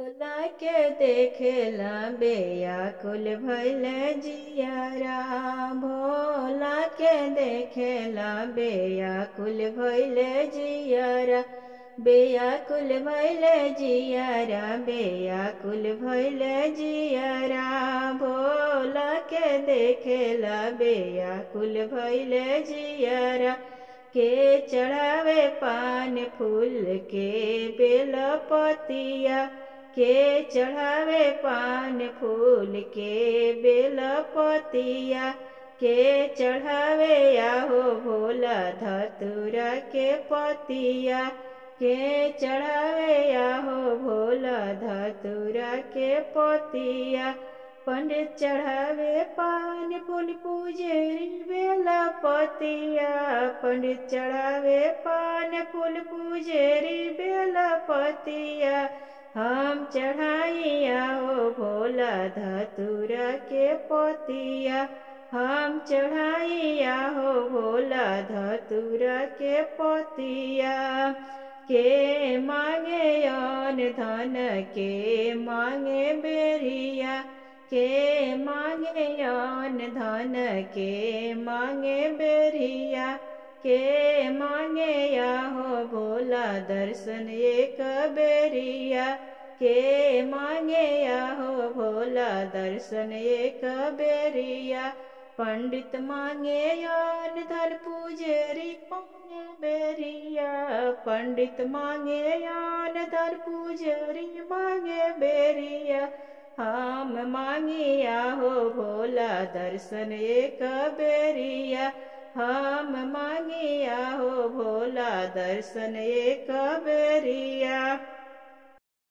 भोला के देखेला बेयाकुल भइले जियारा। भोला के देखेला बेयाकुल भइले जियारा। बेयाकुल भइले जियारा, बेयाकुल भइले जियारा। भोला के देखेला बेयाकुल भइले जियारा। के चढ़ावे पान फूल के बेलपतिया। के चढ़ावे पान फूल के बेलपतिया। के चढ़ावे आहो भोला धतूरा के पतिया। के चढ़ावे आहो भोला धतूरा के पतिया। पंडित चढ़ावे पान फूल पूजेरी बेलपतिया। पंडित चढ़ावे पान फूल पूजेरी बेलपतिया। हम चढ़ाइया हो भोला धतूरा के पतिया। हम चढ़ाइया हो भोला धतूरा के पतिया। के मांगे अन धन के मांगे बेरिया। के मांगे अन धन के मांगे बेरिया। के मांगे आहो भोला दर्शन एक बेरिया। के मांगे आहो भोला दर्शन एक बेरिया। पंडित मांगे अन धन पूजेरी मांगे बेरिया। पंडित मांगे अन धन पूजेरी मांगे बेरिया। हम मांगिया हो भोला दर्शन एक बेरिया। हम मांगिया हो भोला दर्शन एक बेरिया।